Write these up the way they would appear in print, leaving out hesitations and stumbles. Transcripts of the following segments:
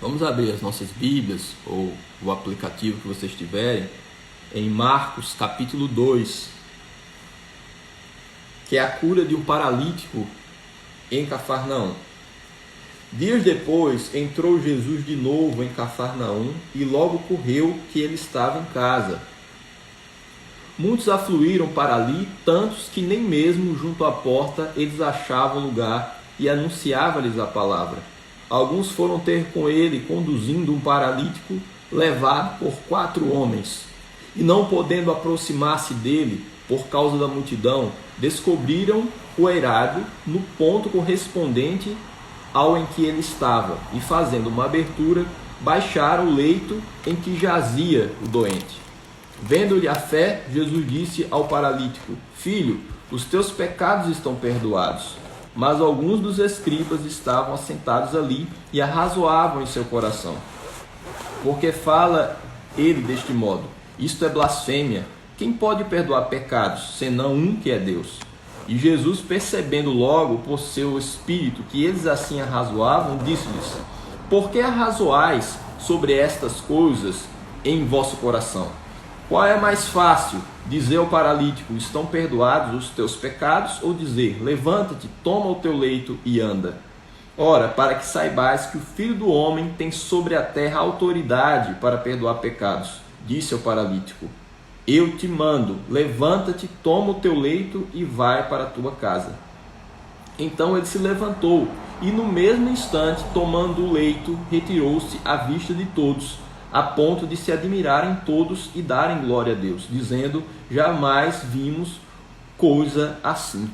Vamos abrir as nossas Bíblias ou o aplicativo que vocês tiverem em Marcos capítulo 2, que é a cura de um paralítico em Cafarnaum. Dias depois entrou Jesus de novo em Cafarnaum e logo correu que ele estava em casa. Muitos afluíram para ali, tantos que nem mesmo junto à porta eles achavam lugar, e anunciava-lhes a palavra. Alguns foram ter com ele, conduzindo um paralítico, levado por 4 homens. E não podendo aproximar-se dele, por causa da multidão, descobriram o eirado no ponto correspondente ao em que ele estava, e fazendo uma abertura, baixaram o leito em que jazia o doente. Vendo-lhe a fé, Jesus disse ao paralítico: Filho, os teus pecados estão perdoados. Mas alguns dos escribas estavam assentados ali e arrazoavam em seu coração. Porque fala ele deste modo? Isto é blasfêmia. Quem pode perdoar pecados, senão um que é Deus? E Jesus, percebendo logo por seu espírito que eles assim arrazoavam, disse-lhes: Por que arrazoais sobre estas coisas em vosso coração? Qual é mais fácil, dizer ao paralítico: estão perdoados os teus pecados, ou dizer: levanta-te, toma o teu leito e anda? Ora, para que saibais que o Filho do Homem tem sobre a terra autoridade para perdoar pecados, disse ao paralítico: eu te mando, levanta-te, toma o teu leito e vai para a tua casa. Então ele se levantou e no mesmo instante, tomando o leito, retirou-se à vista de todos, a ponto de se admirarem todos e darem glória a Deus, dizendo: jamais vimos coisa assim.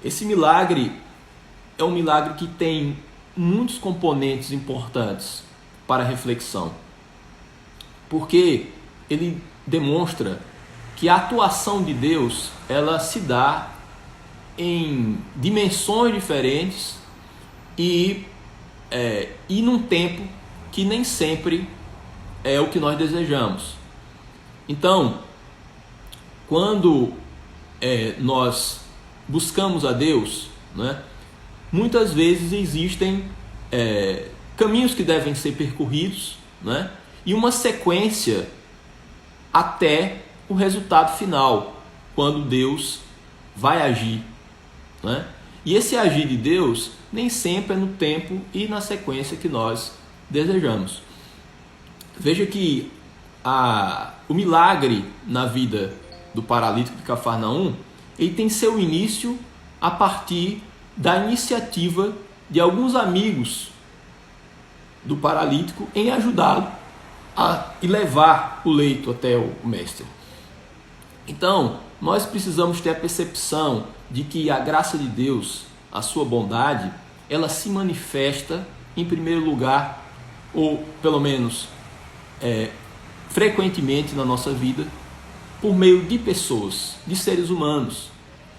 Esse milagre é um milagre que tem muitos componentes importantes para a reflexão, porque ele demonstra que a atuação de Deus, ela se dá em dimensões diferentes e num tempo que nem sempre é o que nós desejamos. Então, quando nós buscamos a Deus, né, muitas vezes existem caminhos que devem ser percorridos, né, e uma sequência até o resultado final, quando Deus vai agir, né? E esse agir de Deus nem sempre é no tempo e na sequência que nós desejamos. Veja que o milagre na vida do paralítico de Cafarnaum, ele tem seu início a partir da iniciativa de alguns amigos do paralítico em ajudá-lo e levar o leito até o mestre. Então, nós precisamos ter a percepção de que a graça de Deus, a sua bondade, ela se manifesta em primeiro lugar, ou pelo menos frequentemente na nossa vida, por meio de pessoas, de seres humanos.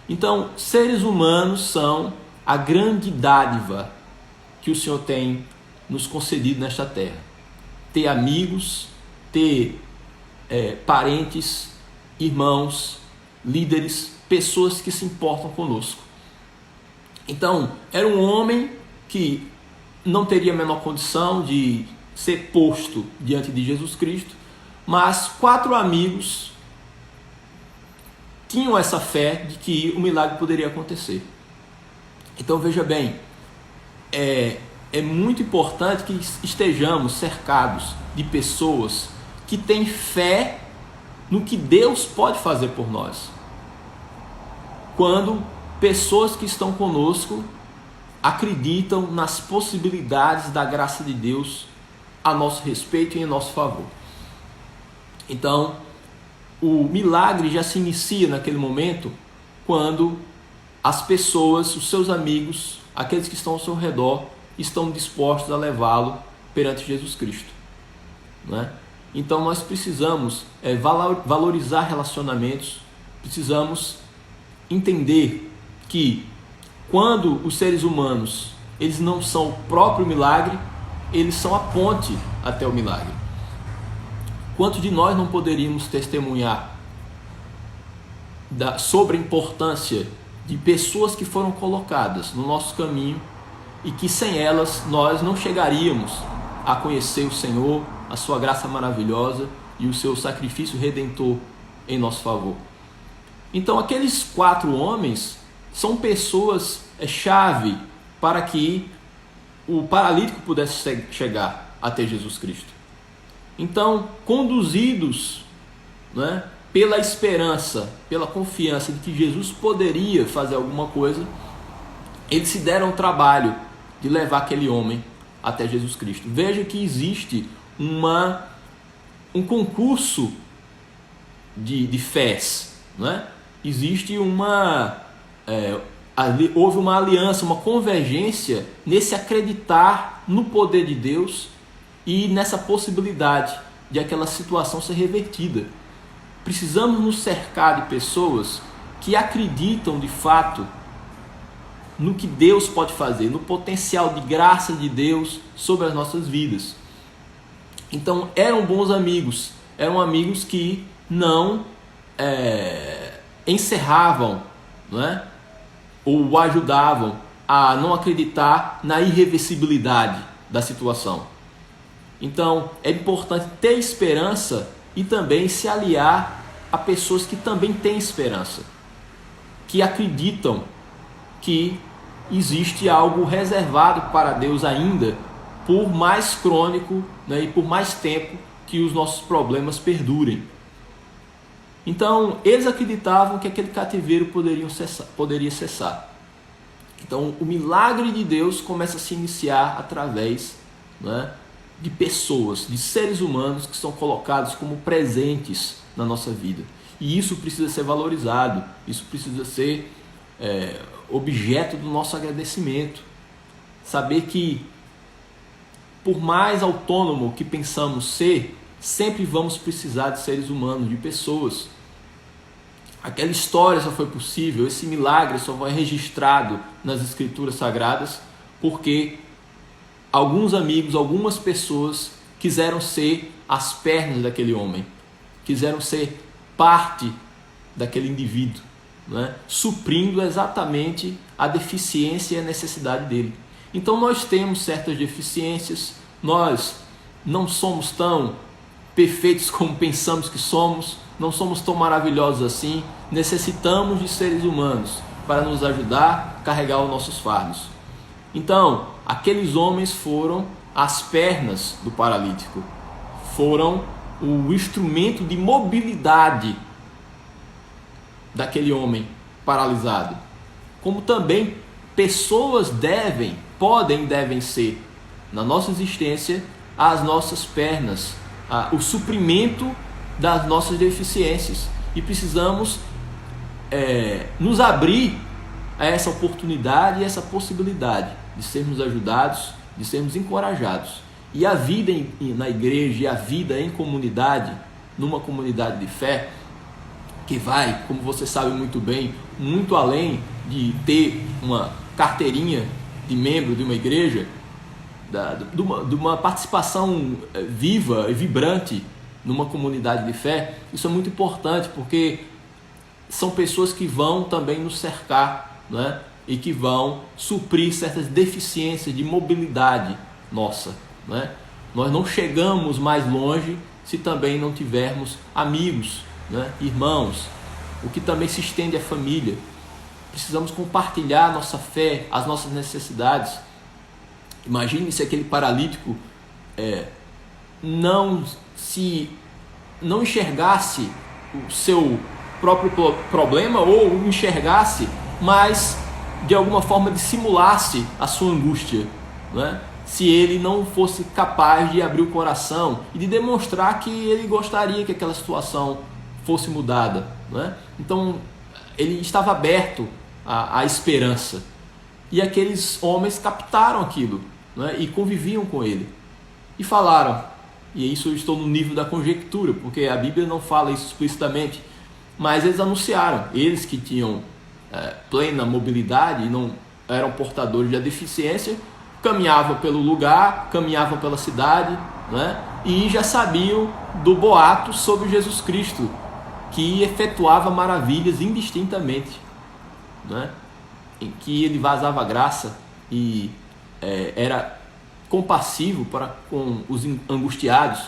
Então, seres humanos são a grande dádiva que o Senhor tem nos concedido nesta terra. Ter amigos, ter parentes, irmãos, líderes, pessoas que se importam conosco. Então, era um homem que não teria a menor condição de ser posto diante de Jesus Cristo, mas 4 amigos tinham essa fé de que o milagre poderia acontecer. Então, veja bem, é muito importante que estejamos cercados de pessoas que têm fé no que Deus pode fazer por nós. Quando pessoas que estão conosco acreditam nas possibilidades da graça de Deus a nosso respeito e em nosso favor. Então, o milagre já se inicia naquele momento quando as pessoas, os seus amigos, aqueles que estão ao seu redor, estão dispostos a levá-lo perante Jesus Cristo, né? Então nós precisamos valorizar relacionamentos, precisamos entender que quando os seres humanos eles não são o próprio milagre, eles são a ponte até o milagre. Quantos de nós não poderíamos testemunhar sobre a importância de pessoas que foram colocadas no nosso caminho e que sem elas nós não chegaríamos a conhecer o Senhor, a sua graça maravilhosa e o seu sacrifício redentor em nosso favor. Então aqueles 4 homens são pessoas chave para que o paralítico pudesse chegar até Jesus Cristo. Então, conduzidos, né, pela esperança, pela confiança de que Jesus poderia fazer alguma coisa, eles se deram o trabalho de levar aquele homem até Jesus Cristo. Veja que existe um concurso de fés, né? Existe houve uma aliança, uma convergência nesse acreditar no poder de Deus e nessa possibilidade de aquela situação ser revertida. Precisamos nos cercar de pessoas que acreditam de fato no que Deus pode fazer, no potencial de graça de Deus sobre as nossas vidas. Então eram bons amigos, eram amigos que não encerravam, não é? Ou o ajudavam a não acreditar na irreversibilidade da situação. Então é importante ter esperança e também se aliar a pessoas que também têm esperança, que acreditam que existe algo reservado para Deus ainda, por mais crônico, né, e por mais tempo que os nossos problemas perdurem. Então, eles acreditavam que aquele cativeiro poderia cessar. Então, o milagre de Deus começa a se iniciar através, né, de pessoas, de seres humanos que são colocados como presentes na nossa vida. E isso precisa ser valorizado, isso precisa ser objeto do nosso agradecimento. Saber que, por mais autônomo que pensamos ser, sempre vamos precisar de seres humanos, de pessoas. Aquela história só foi possível, esse milagre só foi registrado nas Escrituras Sagradas porque alguns amigos, algumas pessoas quiseram ser as pernas daquele homem, quiseram ser parte daquele indivíduo, né? Suprindo exatamente a deficiência e a necessidade dele. Então nós temos certas deficiências, nós não somos tão perfeitos como pensamos que somos, não somos tão maravilhosos assim, necessitamos de seres humanos para nos ajudar a carregar os nossos fardos. Então, aqueles homens foram as pernas do paralítico, foram o instrumento de mobilidade daquele homem paralisado. Como também pessoas devem ser, na nossa existência, as nossas pernas, o suprimento das nossas deficiências. E precisamos nos abrir a essa oportunidade e essa possibilidade de sermos ajudados, de sermos encorajados. E a vida na igreja e a vida em comunidade, numa comunidade de fé, que vai, como você sabe muito bem, muito além de ter uma carteirinha de membro de uma igreja, de uma participação viva e vibrante numa comunidade de fé. Isso é muito importante, porque são pessoas que vão também nos cercar, né? E que vão suprir certas deficiências de mobilidade nossa, né? Nós não chegamos mais longe se também não tivermos amigos, né? Irmãos, o que também se estende à família. Precisamos compartilhar a nossa fé, as nossas necessidades. Imagine se aquele paralítico não enxergasse o seu próprio problema, ou enxergasse, mas de alguma forma dissimulasse a sua angústia, né? Se ele não fosse capaz de abrir o coração e de demonstrar que ele gostaria que aquela situação fosse mudada, né? Então ele estava aberto à esperança, e aqueles homens captaram aquilo, né? E conviviam com ele e falaram. E isso eu estou no nível da conjectura, porque a Bíblia não fala isso explicitamente, mas eles anunciaram, eles que tinham plena mobilidade e não eram portadores da deficiência, caminhavam pelo lugar, caminhavam pela cidade, né? E já sabiam do boato sobre Jesus Cristo, que efetuava maravilhas indistintamente, né? Em que ele vazava graça e era compassivo para com os angustiados.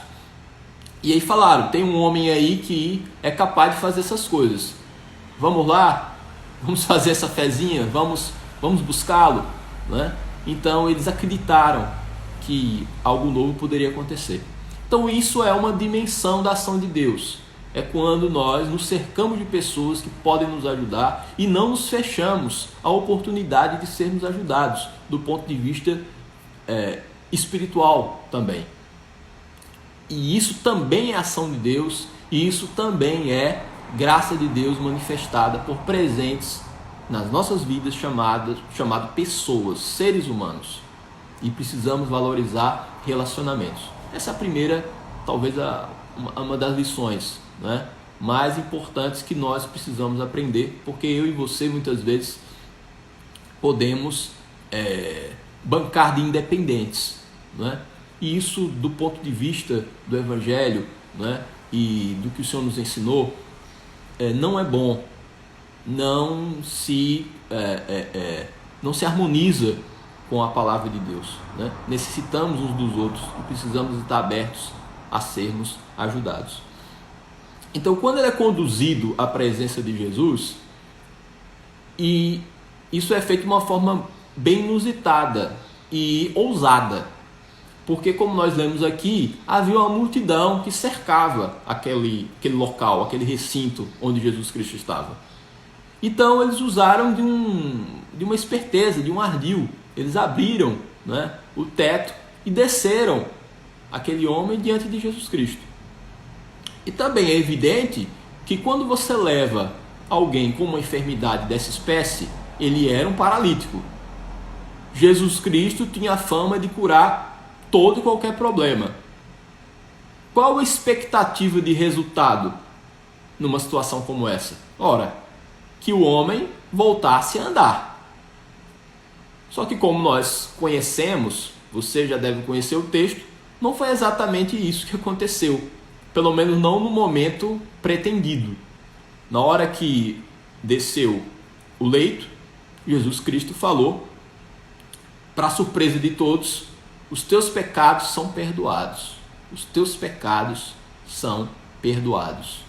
E aí falaram, tem um homem aí que é capaz de fazer essas coisas. Vamos lá? Vamos fazer essa fezinha? Vamos buscá-lo? Né? Então eles acreditaram que algo novo poderia acontecer. Então isso é uma dimensão da ação de Deus. É quando nós nos cercamos de pessoas que podem nos ajudar e não nos fechamos à oportunidade de sermos ajudados do ponto de vista espiritual também. E isso também é ação de Deus, e isso também é graça de Deus manifestada por presentes nas nossas vidas chamado pessoas, seres humanos. E precisamos valorizar relacionamentos. Essa é a primeira, talvez uma das lições, né, mais importantes que nós precisamos aprender, porque eu e você muitas vezes podemos bancar de independentes, né? E isso, do ponto de vista do Evangelho, né, e do que o Senhor nos ensinou, não é bom, não se harmoniza com a palavra de Deus, né? Necessitamos uns dos outros e precisamos estar abertos a sermos ajudados. Então, quando ele é conduzido à presença de Jesus, e isso é feito de uma forma bem inusitada e ousada, porque, como nós lemos aqui, havia uma multidão que cercava aquele local, aquele recinto onde Jesus Cristo estava. Então eles usaram de uma esperteza, de um ardil. Eles abriram, né, o teto e desceram aquele homem diante de Jesus Cristo. E também é evidente que quando você leva alguém com uma enfermidade dessa espécie, ele era um paralítico. Jesus Cristo tinha a fama de curar todo e qualquer problema. Qual a expectativa de resultado numa situação como essa? Ora, que o homem voltasse a andar. Só que, como nós conhecemos, você já deve conhecer o texto, não foi exatamente isso que aconteceu. Pelo menos não no momento pretendido. Na hora que desceu o leito, Jesus Cristo falou, para surpresa de todos: os teus pecados são perdoados. Os teus pecados são perdoados.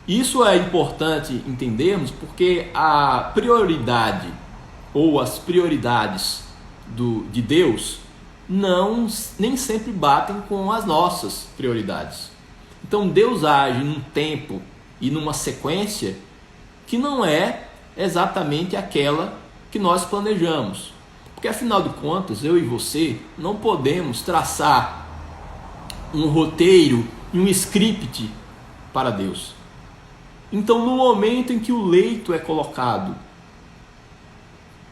Isso é importante entendermos porque a prioridade ou as prioridades de Deus nem sempre batem com as nossas prioridades. Então Deus age num tempo e numa sequência que não é exatamente aquela que nós planejamos. Porque, afinal de contas, eu e você não podemos traçar um roteiro e um script para Deus. Então, no momento em que o leito é colocado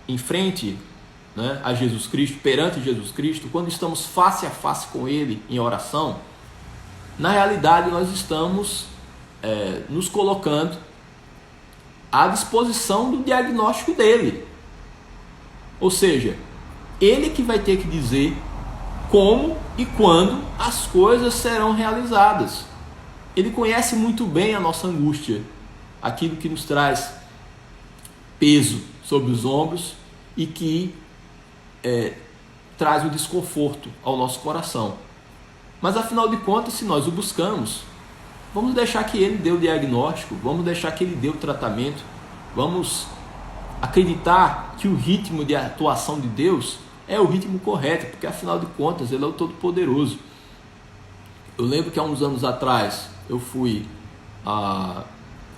em frente, né, a Jesus Cristo, perante Jesus Cristo, quando estamos face a face com Ele em oração, na realidade nós estamos nos colocando à disposição do diagnóstico dele. Ou seja, ele que vai ter que dizer como e quando as coisas serão realizadas. Ele conhece muito bem a nossa angústia, aquilo que nos traz peso sobre os ombros e que traz um desconforto ao nosso coração. Mas, afinal de contas, se nós o buscamos, vamos deixar que ele dê o diagnóstico, vamos deixar que ele dê o tratamento, vamos acreditar que o ritmo de atuação de Deus é o ritmo correto, porque, afinal de contas, ele é o Todo-Poderoso. Eu lembro que há uns anos atrás eu fui a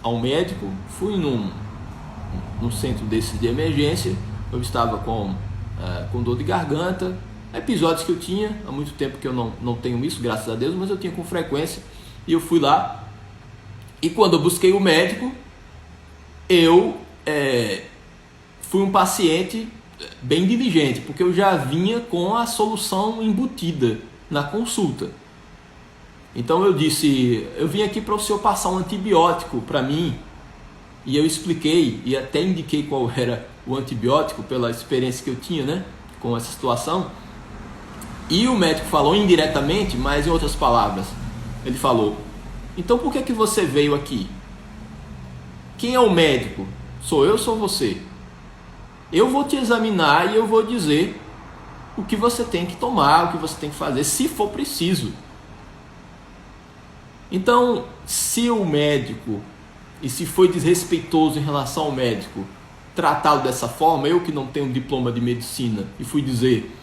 um médico, fui num centro desses de emergência. Eu estava com dor de garganta, episódios que eu tinha, há muito tempo que eu não tenho isso, graças a Deus, mas eu tinha com frequência, e eu fui lá, e quando eu busquei o médico, eu fui um paciente bem diligente, porque eu já vinha com a solução embutida na consulta. Então eu disse: eu vim aqui para o senhor passar um antibiótico para mim, e eu expliquei e até indiquei qual era o antibiótico pela experiência que eu tinha, né, com essa situação. E o médico falou indiretamente, mas em outras palavras, ele falou: então por que você veio aqui? Quem é o médico? Sou eu ou sou você? eu vou te examinar e eu vou dizer o que você tem que tomar, o que você tem que fazer, se for preciso. Então, se o médico, e se foi desrespeitoso em relação ao médico, tratá-lo dessa forma, eu que não tenho diploma de medicina, e fui dizer,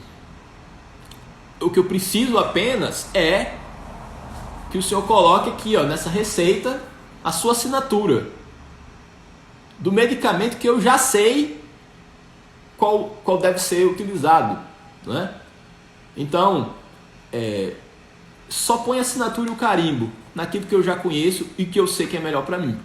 o que eu preciso apenas é que o senhor coloque aqui, nessa receita, a sua assinatura do medicamento que eu já sei qual deve ser utilizado, né? Então, só põe a assinatura e o carimbo naquilo que eu já conheço e que eu sei que é melhor para mim.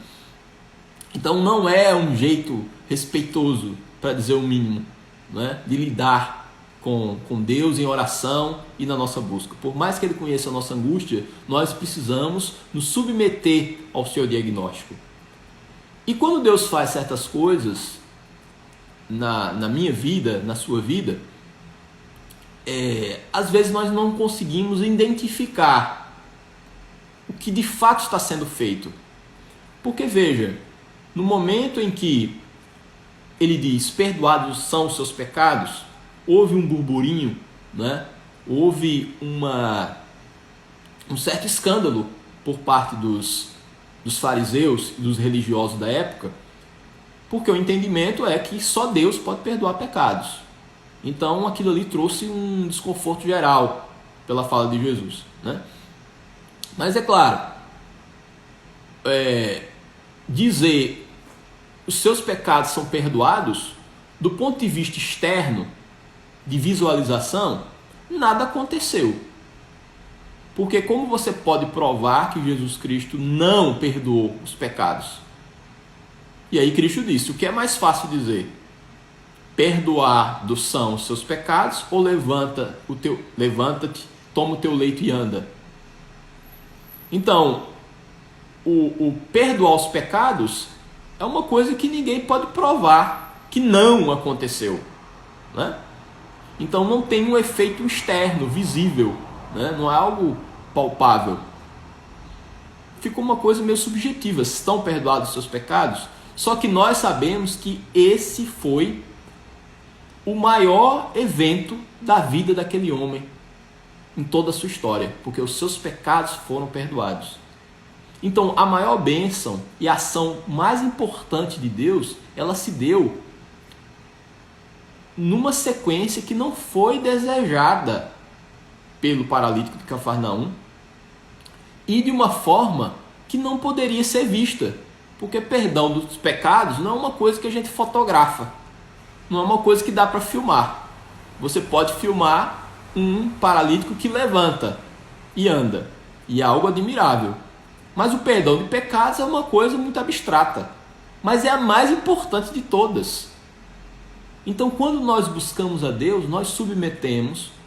Então não é um jeito respeitoso, para dizer o mínimo, né, de lidar com Deus em oração e na nossa busca. Por mais que Ele conheça a nossa angústia, nós precisamos nos submeter ao seu diagnóstico. E quando Deus faz certas coisas na minha vida, na sua vida, às vezes nós não conseguimos identificar o que de fato está sendo feito. Porque veja, no momento em que ele diz, perdoados são os seus pecados, houve um burburinho, né? Houve um certo escândalo por parte dos fariseus e dos religiosos da época, porque o entendimento é que só Deus pode perdoar pecados. Então aquilo ali trouxe um desconforto geral pela fala de Jesus, né? Mas é claro, dizer os seus pecados são perdoados, do ponto de vista externo, de visualização, nada aconteceu. Porque como você pode provar que Jesus Cristo não perdoou os pecados? E aí Cristo disse, o que é mais fácil dizer? Perdoar são os seus pecados ou levanta-te, toma o teu leito e anda? Então, o perdoar os pecados é uma coisa que ninguém pode provar que não aconteceu, né? Então não tem um efeito externo, visível, né? Não é algo palpável. Ficou uma coisa meio subjetiva, estão perdoados os seus pecados? Só que nós sabemos que esse foi o maior evento da vida daquele homem em toda a sua história, porque os seus pecados foram perdoados. Então, a maior bênção e a ação mais importante de Deus, ela se deu numa sequência que não foi desejada pelo paralítico de Cafarnaum e de uma forma que não poderia ser vista, porque perdão dos pecados não é uma coisa que a gente fotografa, não é uma coisa que dá para filmar. Você pode filmar um paralítico que levanta e anda, e é algo admirável. Mas o perdão de pecados é uma coisa muito abstrata, mas é a mais importante de todas. Então, quando nós buscamos a Deus, nós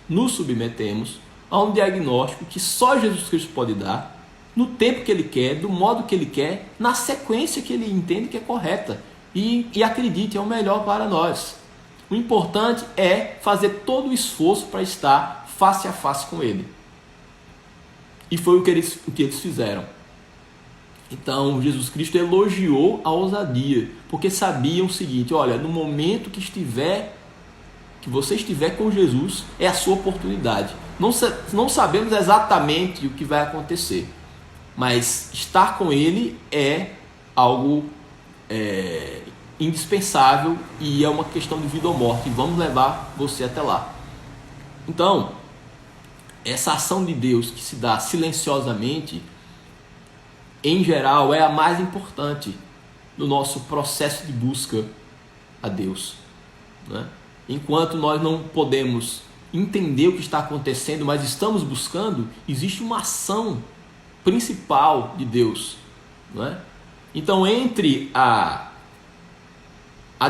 nos submetemos a um diagnóstico que só Jesus Cristo pode dar, no tempo que Ele quer, do modo que Ele quer, na sequência que Ele entende que é correta. E acredite, é o melhor para nós. O importante é fazer todo o esforço para estar face a face com Ele. E foi o que eles fizeram. Então, Jesus Cristo elogiou a ousadia, porque sabiam o seguinte, olha, no momento que você estiver com Jesus, é a sua oportunidade. Não sabemos exatamente o que vai acontecer, mas estar com Ele é algo indispensável e é uma questão de vida ou morte, e vamos levar você até lá. Então, essa ação de Deus que se dá silenciosamente, em geral, é a mais importante no nosso processo de busca a Deus, né? Enquanto nós não podemos entender o que está acontecendo, mas estamos buscando, existe uma ação principal de Deus, né? Então, entre a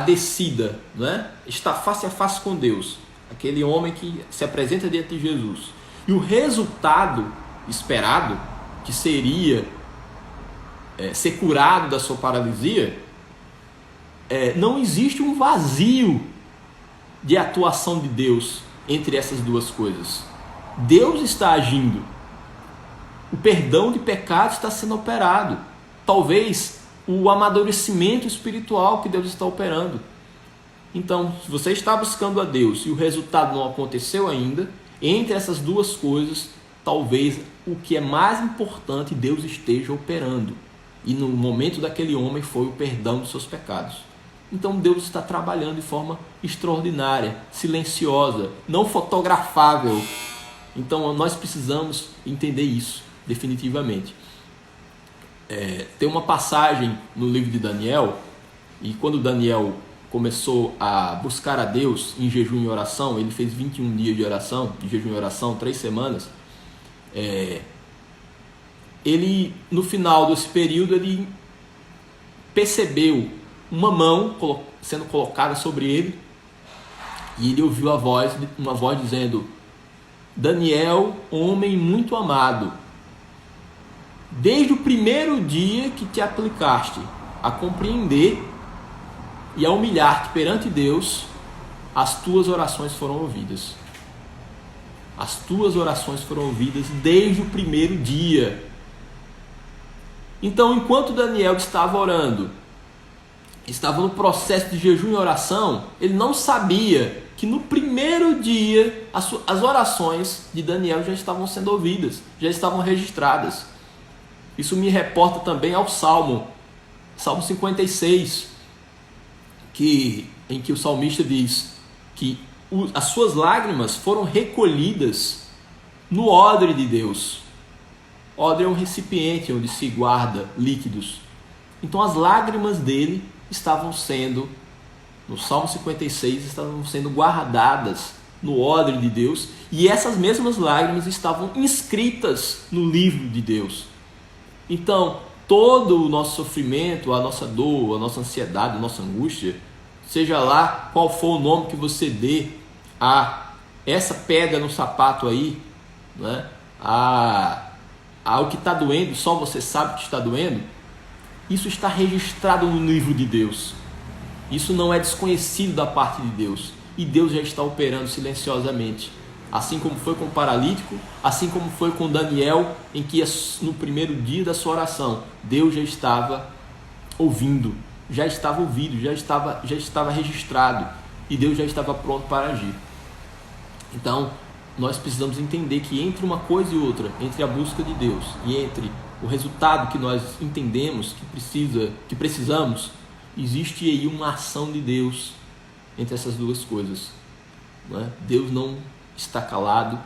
descida, né? Está face a face com Deus, aquele homem que se apresenta diante de Jesus, e o resultado esperado, que seria ser curado da sua paralisia, não existe um vazio de atuação de Deus entre essas duas coisas. Deus está agindo, o perdão de pecados está sendo operado, talvez o amadurecimento espiritual que Deus está operando. Então, se você está buscando a Deus e o resultado não aconteceu ainda, entre essas duas coisas, talvez o que é mais importante Deus esteja operando. E no momento daquele homem foi o perdão dos seus pecados. Então Deus está trabalhando de forma extraordinária, silenciosa, não fotografável. Então nós precisamos entender isso definitivamente. Tem uma passagem no livro de Daniel, e quando Daniel começou a buscar a Deus em jejum e oração, ele fez 21 dias de oração, de jejum e oração, 3 semanas. Ele, no final desse período, ele percebeu uma mão sendo colocada sobre ele, e ele ouviu uma voz dizendo: Daniel, homem muito amado, desde o primeiro dia que te aplicaste a compreender e a humilhar-te perante Deus, as tuas orações foram ouvidas. As tuas orações foram ouvidas desde o primeiro dia. Então, enquanto Daniel estava orando, estava no processo de jejum e oração, ele não sabia que no primeiro dia as orações de Daniel já estavam sendo ouvidas, já estavam registradas. Isso me reporta também ao Salmo 56, em que o salmista diz que as suas lágrimas foram recolhidas no odre de Deus. Odre é um recipiente onde se guarda líquidos. Então as lágrimas dele estavam sendo, no Salmo 56, estavam sendo guardadas no odre de Deus, e essas mesmas lágrimas estavam inscritas no livro de Deus. Então, todo o nosso sofrimento, a nossa dor, a nossa ansiedade, a nossa angústia, seja lá qual for o nome que você dê a essa pedra no sapato aí, né? Ao que está doendo, só você sabe que está doendo, isso está registrado no livro de Deus. Isso não é desconhecido da parte de Deus. E Deus já está operando silenciosamente. Assim como foi com o paralítico, assim como foi com Daniel, em que no primeiro dia da sua oração, Deus já estava ouvindo, já estava ouvido, já estava registrado, e Deus já estava pronto para agir. Então, nós precisamos entender que entre uma coisa e outra, entre a busca de Deus e entre o resultado que nós entendemos que precisamos, existe aí uma ação de Deus entre essas duas coisas. Não é? Deus não está calado,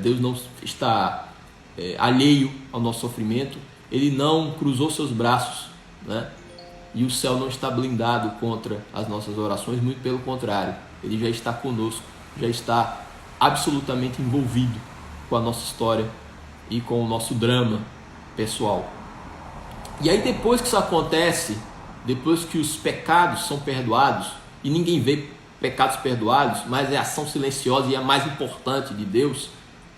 Deus não está alheio ao nosso sofrimento, Ele não cruzou seus braços, né? E o céu não está blindado contra as nossas orações, muito pelo contrário, Ele já está conosco, já está absolutamente envolvido com a nossa história e com o nosso drama pessoal. E aí, depois que isso acontece, depois que os pecados são perdoados, e ninguém vê pecados perdoados, mas é a ação silenciosa e a mais importante de Deus,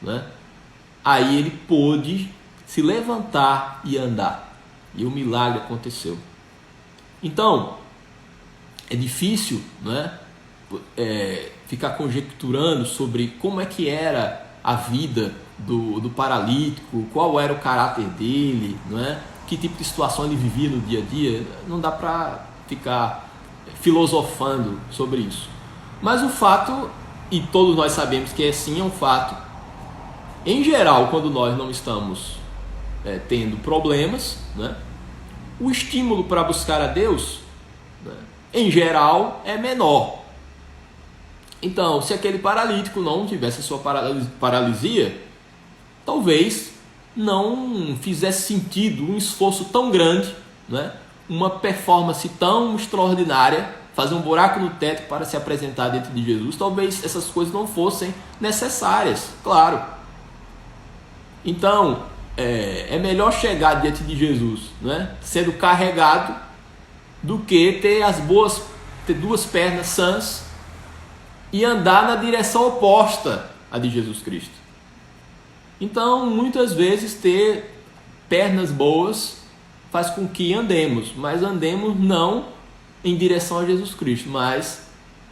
né? Aí ele pôde se levantar e andar, e o milagre aconteceu. Então, é difícil, né, ficar conjecturando sobre como é que era a vida do paralítico, qual era o caráter dele, né, que tipo de situação ele vivia no dia a dia. Não dá para ficar filosofando sobre isso. Mas o fato, e todos nós sabemos que é um fato, em geral, quando nós não estamos tendo problemas, né, o estímulo para buscar a Deus, né, em geral, é menor. Então, se aquele paralítico não tivesse a sua paralisia, talvez não fizesse sentido um esforço tão grande, né, uma performance tão extraordinária, fazer um buraco no teto para se apresentar diante de Jesus. Talvez essas coisas não fossem necessárias, claro. Então, é melhor chegar diante de Jesus, né, sendo carregado, do que ter duas pernas sãs e andar na direção oposta à de Jesus Cristo. Então, muitas vezes, ter pernas boas faz com que andemos, mas andemos não em direção a Jesus Cristo, mas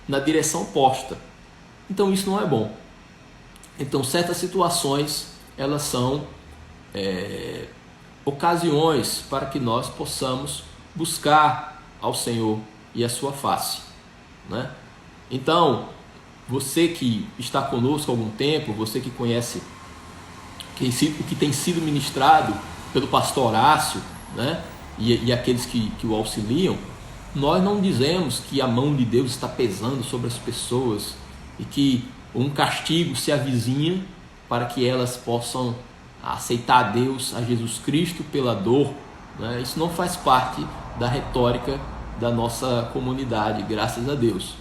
na direção oposta. Então, isso não é bom. Então, certas situações, elas são ocasiões para que nós possamos buscar ao Senhor e a sua face, né? Então, você que está conosco há algum tempo, você que conhece o que tem sido ministrado pelo pastor Horácio, né, e aqueles que o auxiliam, nós não dizemos que a mão de Deus está pesando sobre as pessoas e que um castigo se avizinha para que elas possam aceitar a Deus, a Jesus Cristo pela dor, né? Isso não faz parte da retórica da nossa comunidade, graças a Deus.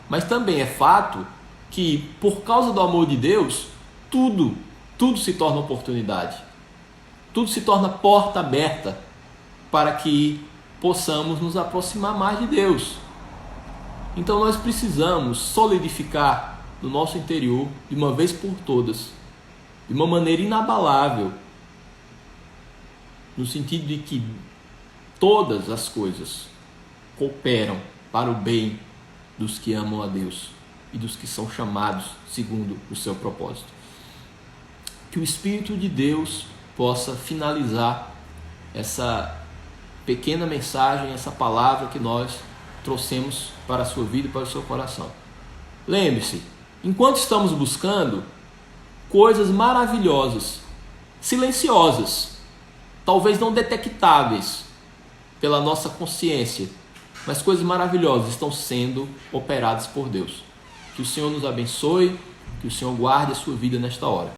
Mas também é fato que, por causa do amor de Deus, tudo se torna oportunidade. Tudo se torna porta aberta para que possamos nos aproximar mais de Deus. Então nós precisamos solidificar no nosso interior, de uma vez por todas, de uma maneira inabalável, no sentido de que todas as coisas cooperam para o bem dos que amam a Deus e dos que são chamados segundo o seu propósito. Que o Espírito de Deus possa finalizar essa pequena mensagem, essa palavra que nós trouxemos para a sua vida e para o seu coração. Lembre-se, enquanto estamos buscando coisas maravilhosas, silenciosas, talvez não detectáveis pela nossa consciência, mas coisas maravilhosas estão sendo operadas por Deus. Que o Senhor nos abençoe, que o Senhor guarde a sua vida nesta hora.